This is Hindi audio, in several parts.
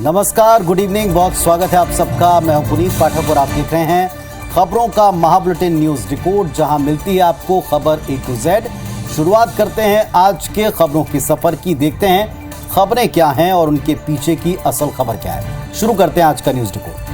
नमस्कार, गुड इवनिंग, बहुत स्वागत है आप सबका। मैं हूं पुनीत पाठक और आप देख रहे हैं खबरों का महाबुलेटिन न्यूज रिपोर्ट, जहां मिलती है आपको खबर A to Z। शुरुआत करते हैं आज के खबरों की सफर की। देखते हैं खबरें क्या हैं और उनके पीछे की असल खबर क्या है। शुरू करते हैं आज का न्यूज रिपोर्ट।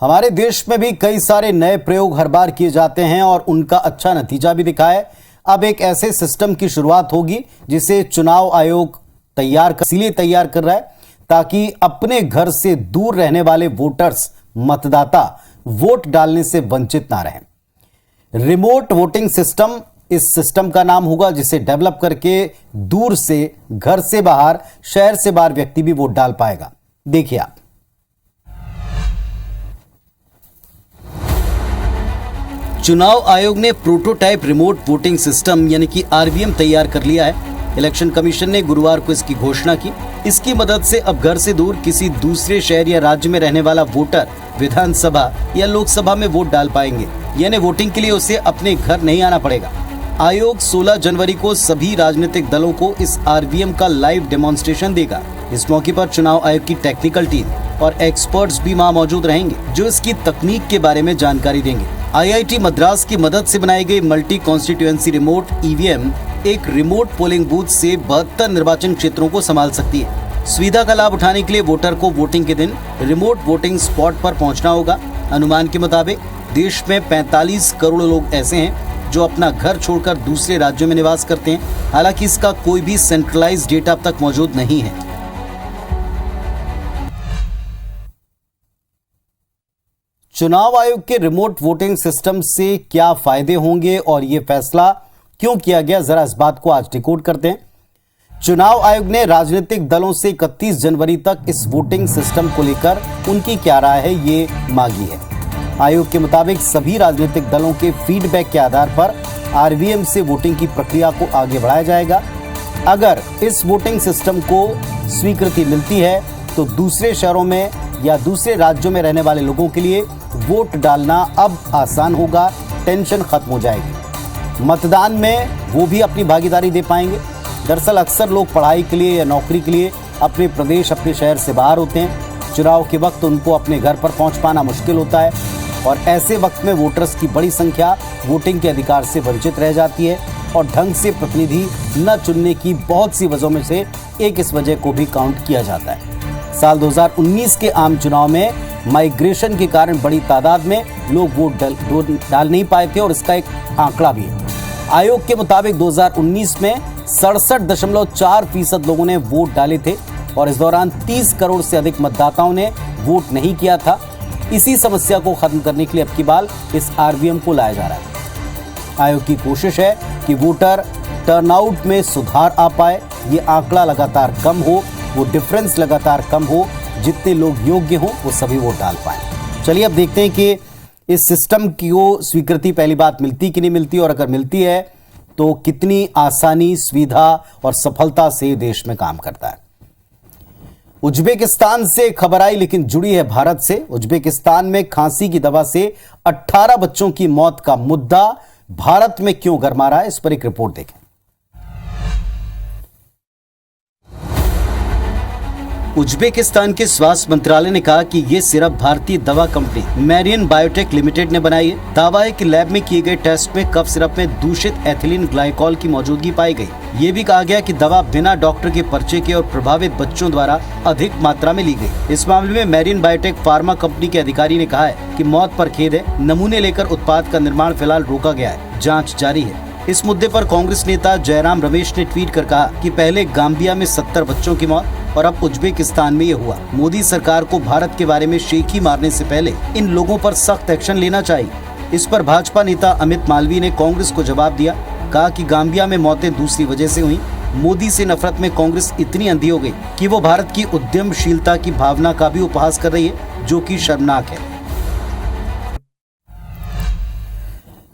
हमारे देश में भी कई सारे नए प्रयोग हर बार किए जाते हैं और उनका अच्छा नतीजा भी दिखा है। अब एक ऐसे सिस्टम की शुरुआत होगी जिसे चुनाव आयोग इसीलिए तैयार कर रहा है ताकि अपने घर से दूर रहने वाले वोटर्स, मतदाता वोट डालने से वंचित ना रहें। रिमोट वोटिंग सिस्टम इस सिस्टम का नाम होगा, जिसे डेवलप करके दूर से, घर से बाहर, शहर से बाहर व्यक्ति भी वोट डाल पाएगा। देखिए आप। चुनाव आयोग ने प्रोटोटाइप रिमोट वोटिंग सिस्टम यानी कि RVM तैयार कर लिया है। इलेक्शन कमीशन ने गुरुवार को इसकी घोषणा की। इसकी मदद से अब घर से दूर किसी दूसरे शहर या राज्य में रहने वाला वोटर विधानसभा या लोकसभा में वोट डाल पाएंगे, यानी वोटिंग के लिए उसे अपने घर नहीं आना पड़ेगा। आयोग 16 जनवरी को सभी राजनीतिक दलों को इस RVM का लाइव डेमोन्स्ट्रेशन देगा। इस मौके पर चुनाव आयोग की टेक्निकल टीम और एक्सपर्ट्स भी वहां मौजूद रहेंगे, जो इसकी तकनीक के बारे में जानकारी देंगे। IIT मद्रास की मदद से बनाई गई मल्टी कॉन्स्टिट्यूएंसी रिमोट EVM एक रिमोट पोलिंग बूथ से 72 निर्वाचन क्षेत्रों को संभाल सकती है। सुविधा का लाभ उठाने के लिए वोटर को वोटिंग के दिन रिमोट वोटिंग स्पॉट पर पहुंचना होगा। अनुमान के मुताबिक देश में 45 करोड़ लोग ऐसे हैं जो अपना घर छोड़कर दूसरे राज्यों में निवास करते हैं। हालांकि इसका कोई भी सेंट्रलाइज्ड डेटा अब तक मौजूद नहीं है। चुनाव आयोग के रिमोट वोटिंग सिस्टम से क्या फायदे होंगे और यह फैसला क्यों किया गया, जरा इस बात को आज डिकोड करते हैं। चुनाव आयोग ने राजनीतिक दलों से 31 जनवरी तक इस वोटिंग सिस्टम को लेकर उनकी क्या राय है ये मांगी है। आयोग के मुताबिक सभी राजनीतिक दलों के फीडबैक के आधार पर RVM से वोटिंग की प्रक्रिया को आगे बढ़ाया जाएगा। अगर इस वोटिंग सिस्टम को स्वीकृति मिलती है तो दूसरे शहरों में या दूसरे राज्यों में रहने वाले लोगों के लिए वोट डालना अब आसान होगा, टेंशन खत्म हो जाएगी। मतदान में वो भी अपनी भागीदारी दे पाएंगे। दरअसल अक्सर लोग पढ़ाई के लिए या नौकरी के लिए अपने प्रदेश, अपने शहर से बाहर होते हैं। चुनाव के वक्त उनको अपने घर पर पहुंच पाना मुश्किल होता है और ऐसे वक्त में वोटर्स की बड़ी संख्या वोटिंग के अधिकार से वंचित रह जाती है और ढंग से प्रतिनिधि न चुनने की बहुत सी वजहों में से एक इस वजह को भी काउंट किया जाता है। साल 2019 के आम चुनाव में माइग्रेशन के कारण बड़ी तादाद में लोग वोट डाल नहीं पाए थे और इसका एक आंकड़ा भी है। आयोग के मुताबिक 2019 में 67.4% लोगों ने वोट डाले थे और इस दौरान 30 करोड़ से अधिक मतदाताओं ने वोट नहीं किया था। इसी समस्या को खत्म करने के लिए अब की बार इस RVM को लाया जा रहा है। आयोग की कोशिश है कि वोटर टर्नआउट में सुधार आ पाए, ये आंकड़ा लगातार कम हो, वो डिफरेंस लगातार कम हो, जितने लोग योग्य हों वो सभी वोट डाल पाए। चलिए अब देखते हैं कि इस सिस्टम की स्वीकृति पहली बात मिलती कि नहीं मिलती, और अगर मिलती है तो कितनी आसानी, सुविधा और सफलता से देश में काम करता है। उज्बेकिस्तान से खबर आई लेकिन जुड़ी है भारत से। उज्बेकिस्तान में खांसी की दवा से 18 बच्चों की मौत का मुद्दा भारत में क्यों गरमा रहा है, इस पर एक रिपोर्ट देखें। उज्बेकिस्तान के स्वास्थ्य मंत्रालय ने कहा कि ये सिरप भारतीय दवा कंपनी मैरियन बायोटेक लिमिटेड ने बनाई है। दावा है कि लैब में किए गए टेस्ट में कफ सिरप में दूषित एथिलीन ग्लाइकोल की मौजूदगी पाई गई। ये भी कहा गया कि दवा बिना डॉक्टर के पर्चे के और प्रभावित बच्चों द्वारा अधिक मात्रा में ली गई। इस मामले में मैरियन बायोटेक फार्मा कंपनी के अधिकारी ने कहा है कि मौत पर खेद है, नमूने लेकर उत्पाद का निर्माण फिलहाल रोका गया है, जाँच जारी है। इस मुद्दे पर कांग्रेस नेता जयराम रमेश ने ट्वीट कर कहा कि पहले गाम्बिया में 70 बच्चों की मौत और अब उज्बेकिस्तान में ये हुआ। मोदी सरकार को भारत के बारे में शेखी मारने से पहले इन लोगों पर सख्त एक्शन लेना चाहिए। इस पर भाजपा नेता अमित मालवीय ने कांग्रेस को जवाब दिया, कहा कि गाम्बिया में मौतें दूसरी वजह से हुई। मोदी से नफरत में कांग्रेस इतनी अंधी हो गई कि वो भारत की उद्यमशीलता की भावना का भी उपहास कर रही है, जो कि शर्मनाक है।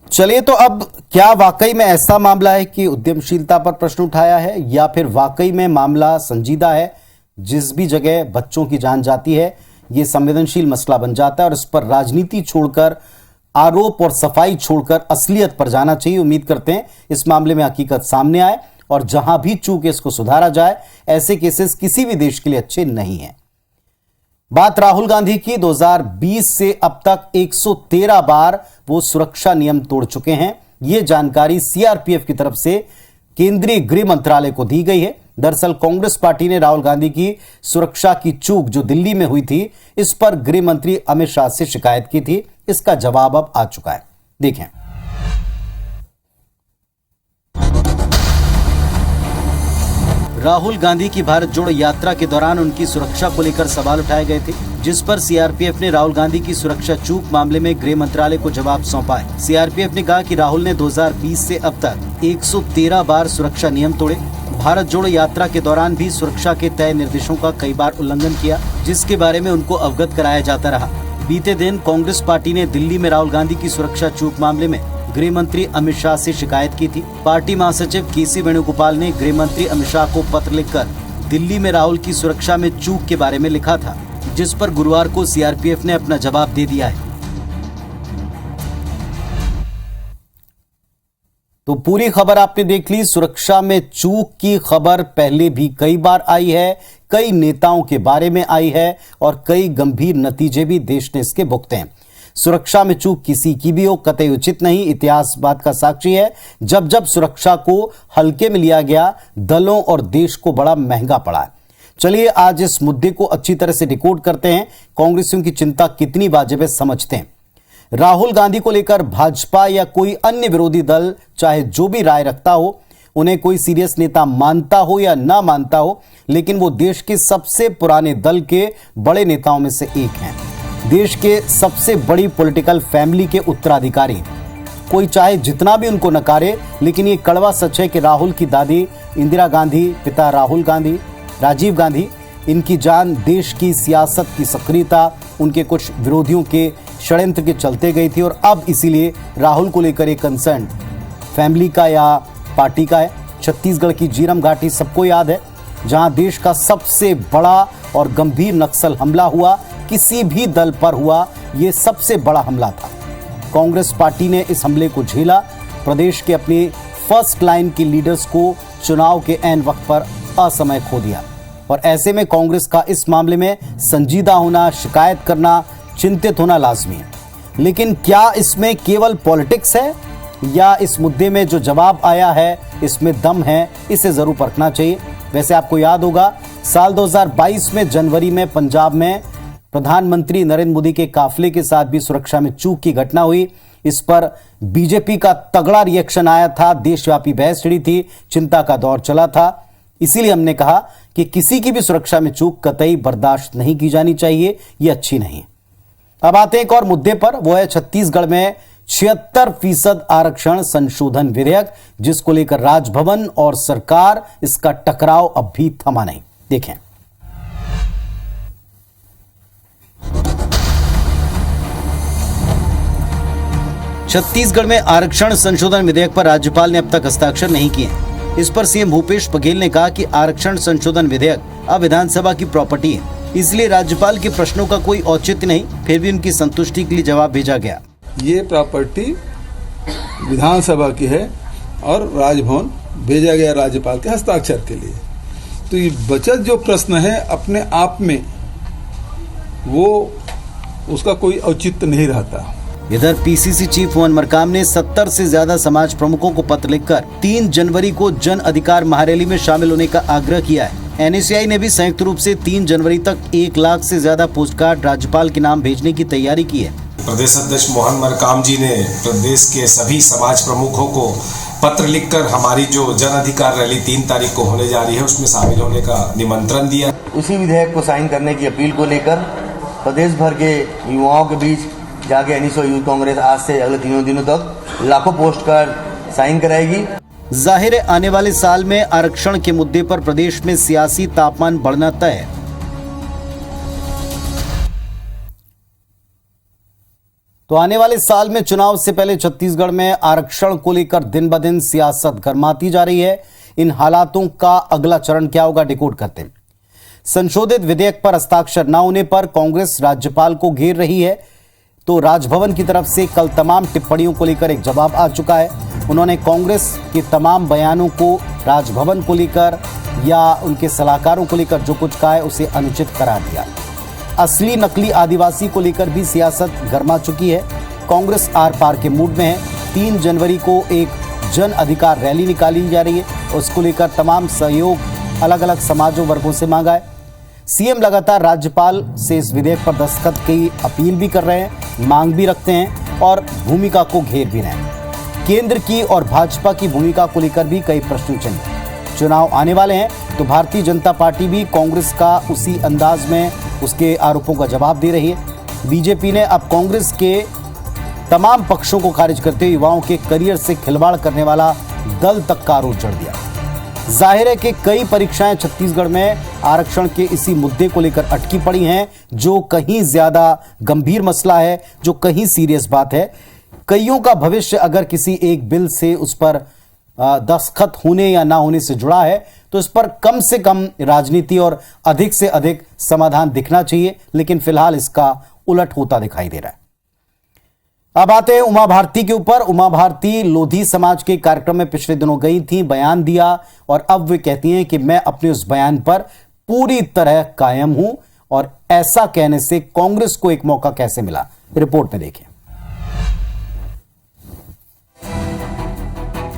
चलिए तो अब क्या वाकई में ऐसा मामला है कि उद्यमशीलता पर प्रश्न उठाया है, या फिर वाकई में मामला संजीदा है, जिस भी जगह बच्चों की जान जाती है यह संवेदनशील मसला बन जाता है और इस पर राजनीति छोड़कर, आरोप और सफाई छोड़कर असलियत पर जाना चाहिए। उम्मीद करते हैं इस मामले में हकीकत सामने आए और जहां भी चूक है इसको सुधारा जाए। ऐसे केसेस किसी भी देश के लिए अच्छे नहीं हैं। बात राहुल गांधी की। 2020 से अब तक 113 बार वो सुरक्षा नियम तोड़ चुके हैं। यह जानकारी सीआरपीएफ की तरफ से केंद्रीय गृह मंत्रालय को दी गई है। दरअसल कांग्रेस पार्टी ने राहुल गांधी की सुरक्षा की चूक जो दिल्ली में हुई थी, इस पर गृह मंत्री अमित शाह से शिकायत की थी। इसका जवाब अब आ चुका है, देखें। राहुल गांधी की भारत जोड़ो यात्रा के दौरान उनकी सुरक्षा को लेकर सवाल उठाए गए थे, जिस पर सीआरपीएफ ने राहुल गांधी की सुरक्षा चूक मामले में गृह मंत्रालय को जवाब सौंपा है। सीआरपीएफ ने कहा कि राहुल ने 2020 से अब तक 113 बार सुरक्षा नियम तोड़े। भारत जोड़ो यात्रा के दौरान भी सुरक्षा के तय निर्देशों का कई बार उल्लंघन किया, जिसके बारे में उनको अवगत कराया जाता रहा। बीते दिन कांग्रेस पार्टी ने दिल्ली में राहुल गांधी की सुरक्षा चूक मामले में गृह मंत्री अमित शाह से शिकायत की थी। पार्टी महासचिव केसी वेणुगोपाल ने गृह मंत्री अमित शाह को पत्र लिखकर दिल्ली में राहुल की सुरक्षा में चूक के बारे में लिखा था, जिस पर गुरुवार को सीआरपीएफ ने अपना जवाब दे दिया है। तो पूरी खबर आपने देख ली। सुरक्षा में चूक की खबर पहले भी कई बार आई है, कई नेताओं के बारे में आई है और कई गंभीर नतीजे भी देश ने इसके भुगते हैं। सुरक्षा में चूक किसी की भी हो, कतई उचित नहीं। इतिहास बात का साक्षी है। जब जब सुरक्षा को हल्के में लिया गया, दलों और देश को बड़ा महंगा पड़ा है। चलिए आज इस मुद्दे को अच्छी तरह से डिकोड करते हैं। कांग्रेसियों की चिंता कितनी वाजिब है समझते हैं। राहुल गांधी को लेकर भाजपा या कोई अन्य विरोधी दल चाहे जो भी राय रखता हो, उन्हें कोई सीरियस नेता मानता हो या ना मानता हो, लेकिन वो देश के सबसे पुराने दल के बड़े नेताओं में से एक हैं। देश के सबसे बड़ी पॉलिटिकल फैमिली के उत्तराधिकारी। कोई चाहे जितना भी उनको नकारे, लेकिन ये कड़वा सच है कि राहुल की दादी इंदिरा गांधी, पिता राहुल गांधी, राजीव गांधी, इनकी जान देश की सियासत की सक्रियता उनके कुछ विरोधियों के षड्यंत्र के चलते गई थी और अब इसीलिए राहुल को लेकर एक कंसर्न फैमिली का या पार्टी का है। छत्तीसगढ़ की झीरम घाटी सबको याद है, जहां देश का सबसे बड़ा और गंभीर नक्सल हमला हुआ, किसी भी दल पर हुआ, यह सबसे बड़ा हमला था। कांग्रेस पार्टी ने इस हमले को झेला। प्रदेश के अपनी फर्स्ट लाइन के लीडर्स को चुनाव के ऐन वक्त पर असमय खो दिया और ऐसे में कांग्रेस का इस मामले में संजीदा होना, शिकायत करना, चिंतित होना लाजमी है। लेकिन क्या इसमें केवल पॉलिटिक्स है या इस मुद्दे में जो जवाब आया है इसमें दम है, इसे जरूर परखना चाहिए। वैसे आपको याद होगा साल 2022 में जनवरी में पंजाब में प्रधानमंत्री नरेंद्र मोदी के काफिले के साथ भी सुरक्षा में चूक की घटना हुई। इस पर बीजेपी का तगड़ा रिएक्शन आया था, देशव्यापी बहस छिड़ी थी, चिंता का दौर चला था। इसीलिए हमने कहा कि किसी की भी सुरक्षा में चूक कतई बर्दाश्त नहीं की जानी चाहिए, ये अच्छी नहीं। अब आते हैं एक और मुद्दे पर, वो है छत्तीसगढ़ में 76% आरक्षण संशोधन विधेयक, जिसको लेकर राजभवन और सरकार इसका टकराव अब भी थमा नहीं। देखें। छत्तीसगढ़ में आरक्षण संशोधन विधेयक पर राज्यपाल ने अब तक हस्ताक्षर नहीं किए। इस पर सीएम भूपेश बघेल ने कहा कि आरक्षण संशोधन विधेयक अब विधानसभा की प्रॉपर्टी है, इसलिए राज्यपाल के प्रश्नों का कोई औचित्य नहीं। फिर भी उनकी संतुष्टि के लिए जवाब भेजा गया। ये प्रॉपर्टी विधानसभा की है और राजभवन भेजा गया राज्यपाल के हस्ताक्षर के लिए। तो ये बचत जो प्रश्न है अपने आप में वो उसका कोई औचित्य नहीं रहता। इधर पीसीसी चीफ मोहन मरकाम ने 70 से ज्यादा समाज प्रमुखों को पत्र लिखकर 3 जनवरी को जन अधिकार महारैली में शामिल होने का आग्रह किया है। एनएसयूआई ने भी संयुक्त रूप से 3 जनवरी तक 1 लाख से ज्यादा पोस्ट कार्ड राज्यपाल के नाम भेजने की तैयारी की है। प्रदेश अध्यक्ष मोहन मरकाम जी ने प्रदेश के सभी समाज प्रमुखों को पत्र लिखकर हमारी जो जन अधिकार रैली 3 तारीख को होने जा रही है उसमें शामिल होने का निमंत्रण दिया। उसी विधेयक को साइन करने की अपील को लेकर प्रदेश भर के युवाओं के बीच जाके एनएसयूआई यूथ कांग्रेस आज से अगले 3 दिनों तक लाखों पोस्ट कार्ड साइन कराएगी। जाहिर है आने वाले साल में आरक्षण के मुद्दे पर प्रदेश में सियासी तापमान बढ़ना तय है। तो आने वाले साल में चुनाव से पहले छत्तीसगढ़ में आरक्षण को लेकर दिन ब दिन सियासत गर्माती जा रही है। इन हालातों का अगला चरण क्या होगा, डिकोड करते हैं। संशोधित विधेयक पर हस्ताक्षर न होने पर कांग्रेस राज्यपाल को घेर रही है। तो राजभवन की तरफ से कल तमाम टिप्पणियों को लेकर एक जवाब आ चुका है। उन्होंने कांग्रेस के तमाम बयानों को राजभवन को लेकर या उनके सलाहकारों को लेकर जो कुछ कहा है उसे अनुचित करार दिया। असली नकली आदिवासी को लेकर भी सियासत गर्मा चुकी है। कांग्रेस आर पार के मूड में है। 3 जनवरी को एक जन अधिकार रैली निकाली जा रही है। उसको लेकर तमाम सहयोग अलग अलग समाजों वर्गों से मांगा है। सीएम लगातार राज्यपाल से इस विधेयक पर दस्तखत की अपील भी कर रहे हैं, मांग भी रखते हैं और भूमिका को घेर भी रहे हैं। केंद्र की और भाजपा की भूमिका को लेकर भी कई प्रश्न चिन्ह। चुनाव आने वाले हैं तो भारतीय जनता पार्टी भी कांग्रेस का उसी अंदाज में उसके आरोपों का जवाब दे रही है। बीजेपी ने अब कांग्रेस के तमाम पक्षों को खारिज करते हुए युवाओं के करियर से खिलवाड़ करने वाला दल तक का आरोप जड़ दिया। जाहिर है कि कई परीक्षाएं छत्तीसगढ़ में आरक्षण के इसी मुद्दे को लेकर अटकी पड़ी हैं, जो कहीं ज्यादा गंभीर मसला है, जो कहीं सीरियस बात है। कईयों का भविष्य अगर किसी एक बिल से उस पर दस्तखत होने या ना होने से जुड़ा है तो इस पर कम से कम राजनीति और अधिक से अधिक समाधान दिखना चाहिए, लेकिन फिलहाल इसका उलट होता दिखाई दे रहा है। अब आते हैं उमा भारती के ऊपर। उमा भारती लोधी समाज के कार्यक्रम में पिछले दिनों गई थी, बयान दिया और अब वे कहती हैं कि मैं अपने उस बयान पर पूरी तरह कायम हूं और ऐसा कहने से कांग्रेस को एक मौका कैसे मिला, रिपोर्ट में देखें।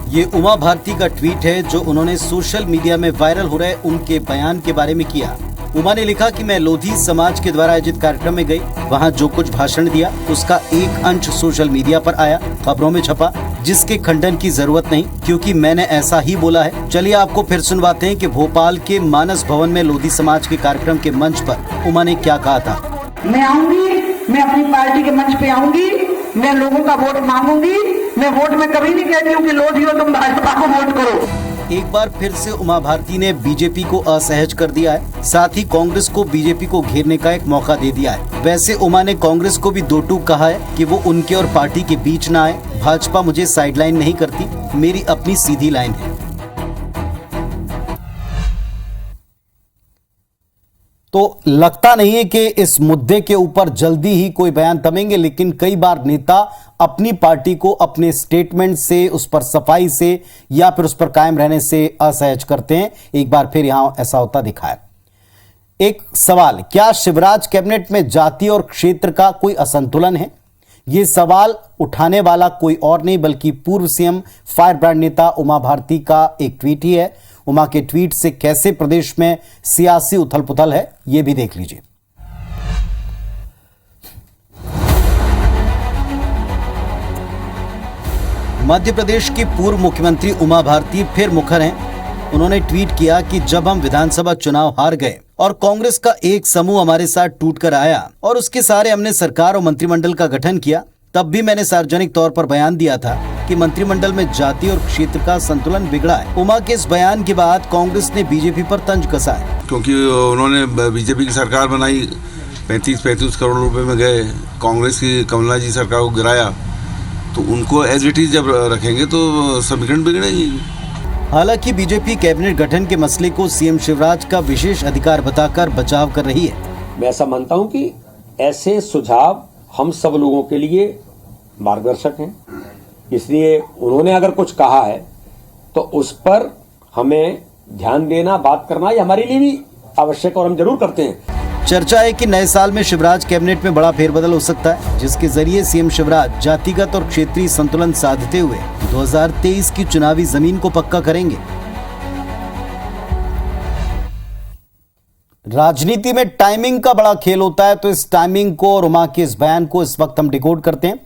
ये उमा भारती का ट्वीट है जो उन्होंने सोशल मीडिया में वायरल हो रहे उनके बयान के बारे में किया। उमा ने लिखा कि मैं लोधी समाज के द्वारा आयोजित कार्यक्रम में गई, वहां जो कुछ भाषण दिया उसका एक अंश सोशल मीडिया पर आया, खबरों में छपा, जिसके खंडन की जरूरत नहीं क्योंकि मैंने ऐसा ही बोला है। चलिए आपको फिर सुनवाते हैं कि भोपाल के मानस भवन में लोधी समाज के कार्यक्रम के मंच पर उमा ने क्या कहा था। मैं आऊंगी, मैं अपनी पार्टी के मंच पे आऊंगी, मैं लोगों का वोट मांगूंगी। मैं वोट में कभी नहीं कहती हूँ कि लोधियो तुम भाजपा को वोट करो। एक बार फिर से उमा भारती ने बीजेपी को असहज कर दिया है, साथ ही कांग्रेस को बीजेपी को घेरने का एक मौका दे दिया है। वैसे उमा ने कांग्रेस को भी दो टूक कहा है कि वो उनके और पार्टी के बीच ना आए। भाजपा मुझे साइडलाइन नहीं करती, मेरी अपनी सीधी लाइन है। तो लगता नहीं है कि इस मुद्दे के ऊपर जल्दी ही कोई बयान थमेंगे, लेकिन कई बार नेता अपनी पार्टी को अपने स्टेटमेंट से, उस पर सफाई से या फिर उस पर कायम रहने से असहज करते हैं। एक बार फिर यहां ऐसा होता दिखा है। एक सवाल, क्या शिवराज कैबिनेट में जाति और क्षेत्र का कोई असंतुलन है? ये सवाल उठाने वाला कोई और नहीं बल्कि पूर्व सीएम फायर ब्रांड नेता उमा भारती का एक ट्वीट ही है। उमा के ट्वीट से कैसे प्रदेश में सियासी उथल पुथल है, यह भी देख लीजिए। मध्य प्रदेश की पूर्व मुख्यमंत्री उमा भारती फिर मुखर हैं। उन्होंने ट्वीट किया कि जब हम विधानसभा चुनाव हार गए और कांग्रेस का एक समूह हमारे साथ टूटकर आया और उसके सारे हमने सरकार और मंत्रिमंडल का गठन किया, तब भी मैंने सार्वजनिक तौर पर बयान दिया था कि मंत्रिमंडल में जाति और क्षेत्र का संतुलन बिगड़ा है। उमा के इस बयान के बाद कांग्रेस ने बीजेपी पर तंज कसा है, क्योंकि उन्होंने बीजेपी की सरकार बनाई, 35 करोड़ रुपए में गए, कांग्रेस की कमलनाथ जी सरकार को गिराया, तो उनको एज इट इज जब रखेंगे तो समीकरण बिगड़ेगी। हालांकि बीजेपी कैबिनेट गठन के मसले को सीएम शिवराज का विशेष अधिकार बताकर बचाव कर रही है। मैं ऐसा मानता हूं कि ऐसे सुझाव हम सब लोगों के लिए मार्गदर्शक हैं, इसलिए उन्होंने अगर कुछ कहा है तो उस पर हमें ध्यान देना, बात करना, ये हमारे लिए भी आवश्यक और हम जरूर करते हैं। चर्चा है कि नए साल में शिवराज कैबिनेट में बड़ा फेरबदल हो सकता है, जिसके जरिए सीएम शिवराज जातिगत और क्षेत्रीय संतुलन साधते हुए 2023 की चुनावी जमीन को पक्का करेंगे। राजनीति में टाइमिंग का बड़ा खेल होता है, तो इस टाइमिंग को और उमा के इस बयान को इस वक्त हम डिकोड करते हैं।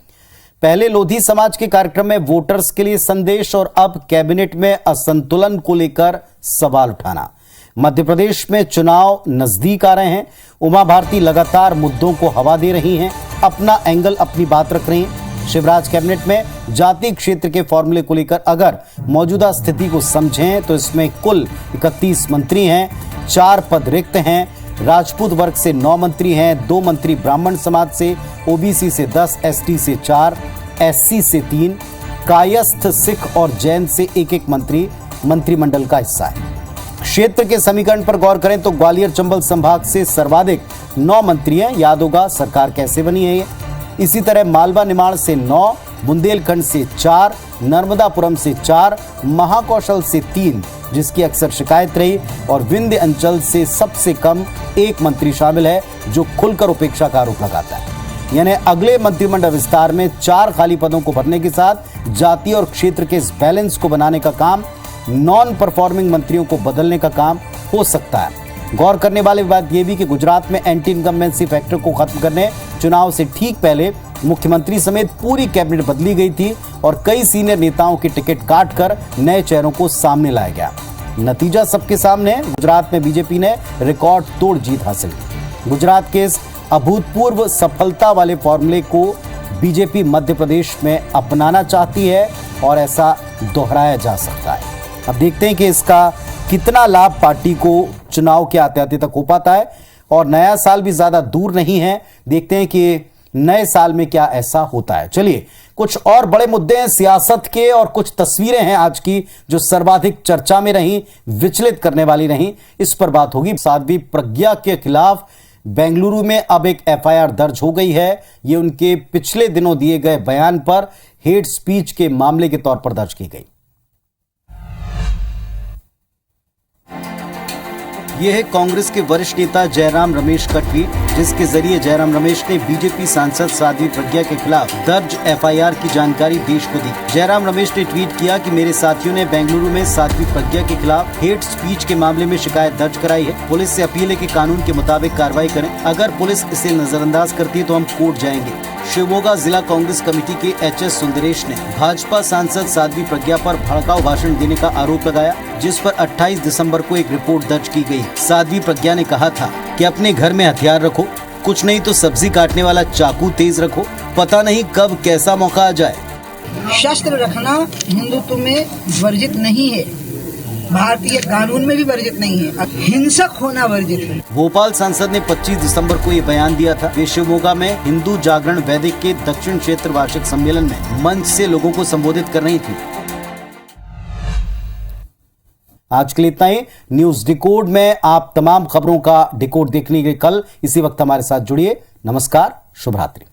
पहले लोधी समाज के कार्यक्रम में वोटर्स के लिए संदेश और अब कैबिनेट में असंतुलन को लेकर सवाल उठाना। मध्य प्रदेश में चुनाव नजदीक आ रहे हैं। उमा भारती लगातार मुद्दों को हवा दे रही हैं, अपना एंगल, अपनी बात रख रही हैं। शिवराज कैबिनेट में जाति क्षेत्र के फॉर्मूले को लेकर अगर मौजूदा स्थिति को समझें तो इसमें कुल 31 मंत्री हैं, 4 पद रिक्त हैं। राजपूत वर्ग से 9 मंत्री हैं, 2 मंत्री ब्राह्मण समाज से, ओबीसी से 10, एसटी से 4, एससी से 3, कायस्थ, सिख और जैन से एक मंत्री मंत्रिमंडल का हिस्सा है। क्षेत्र के समीकरण पर गौर करें तो ग्वालियर चंबल संभाग से सर्वाधिक 9 मंत्री हैं। याद होगा सरकार कैसे बनी है ये। इसी तरह मालवा निमाड़ से 9, बुंदेलखंड से 4, नर्मदापुरम से 4, महाकौशल से 3, जिसकी अक्सर शिकायत रही, और विंध्य अंचल से सबसे कम 1 मंत्री शामिल है जो खुलकर उपेक्षा का आरोप लगाता है। यानी अगले मंत्रिमंडल विस्तार में 4 खाली पदों को भरने के साथ जाति और क्षेत्र के इस बैलेंस को बनाने का काम, नॉन परफॉर्मिंग मंत्रियों को बदलने का काम हो सकता है। गौर करने वाली बात यह भी कि गुजरात में एंटी इनकम्बेंसी फैक्टर को खत्म करने चुनाव से ठीक पहले मुख्यमंत्री समेत पूरी कैबिनेट बदली गई थी और कई सीनियर नेताओं की टिकट काटकर नए चेहरों को सामने लाया गया। नतीजा सबके सामने है। गुजरात में बीजेपी ने रिकॉर्ड तोड़ जीत हासिल की। गुजरात के इस अभूतपूर्व सफलता वाले फॉर्मूले को बीजेपी मध्य प्रदेश में अपनाना चाहती है और ऐसा दोहराया जा सकता है। अब देखते हैं कि इसका कितना लाभ पार्टी को चुनाव के आते आते तक हो पाता है, और नया साल भी ज्यादा दूर नहीं है। देखते हैं कि नए साल में क्या ऐसा होता है। चलिए कुछ और बड़े मुद्दे हैं सियासत के, और कुछ तस्वीरें हैं आज की जो सर्वाधिक चर्चा में रही, विचलित करने वाली रही। इस पर बात होगी। साध्वी प्रज्ञा के खिलाफ बेंगलुरु में अब एक एफआईआर दर्ज हो गई है। ये उनके पिछले दिनों दिए गए बयान पर हेट स्पीच के मामले के तौर पर दर्ज की गई। यह है कांग्रेस के वरिष्ठ नेता जयराम रमेश का ट्वीट, जिसके जरिए जयराम रमेश ने बीजेपी सांसद साध्वी प्रज्ञा के खिलाफ दर्ज एफआईआर की जानकारी देश को दी। जयराम रमेश ने ट्वीट किया कि मेरे साथियों ने बेंगलुरु में साध्वी प्रज्ञा के खिलाफ हेट स्पीच के मामले में शिकायत दर्ज कराई है। पुलिस से अपील है कि कानून के मुताबिक कार्रवाई करें। अगर पुलिस इसे नजरअंदाज करती है तो हम कोर्ट जाएंगे। शिवमोगा जिला कांग्रेस कमेटी के एचएस सुंदरेश ने भाजपा सांसद साध्वी प्रज्ञा पर भड़काऊ भाषण देने का आरोप लगाया, जिस पर 28 दिसंबर को एक रिपोर्ट दर्ज की गई। साध्वी प्रज्ञा ने कहा था कि अपने घर में हथियार रखो, कुछ नहीं तो सब्जी काटने वाला चाकू तेज रखो, पता नहीं कब कैसा मौका आ जाए। शस्त्र रखना हिंदुत्व में वर्जित नहीं है, भारतीय कानून में भी वर्जित नहीं है, हिंसक होना वर्जित है। भोपाल सांसद ने 25 दिसंबर को ये बयान दिया था। वे शिवमोगा में हिंदू जागरण वैदिक के दक्षिण क्षेत्र वार्षिक सम्मेलन में मंच से लोगों को संबोधित कर रही थी। आज के लिए इतना ही। न्यूज डिकोड में आप तमाम खबरों का डिकोड देखने के कल इसी वक्त हमारे साथ जुड़िए। नमस्कार, शुभ रात्रि।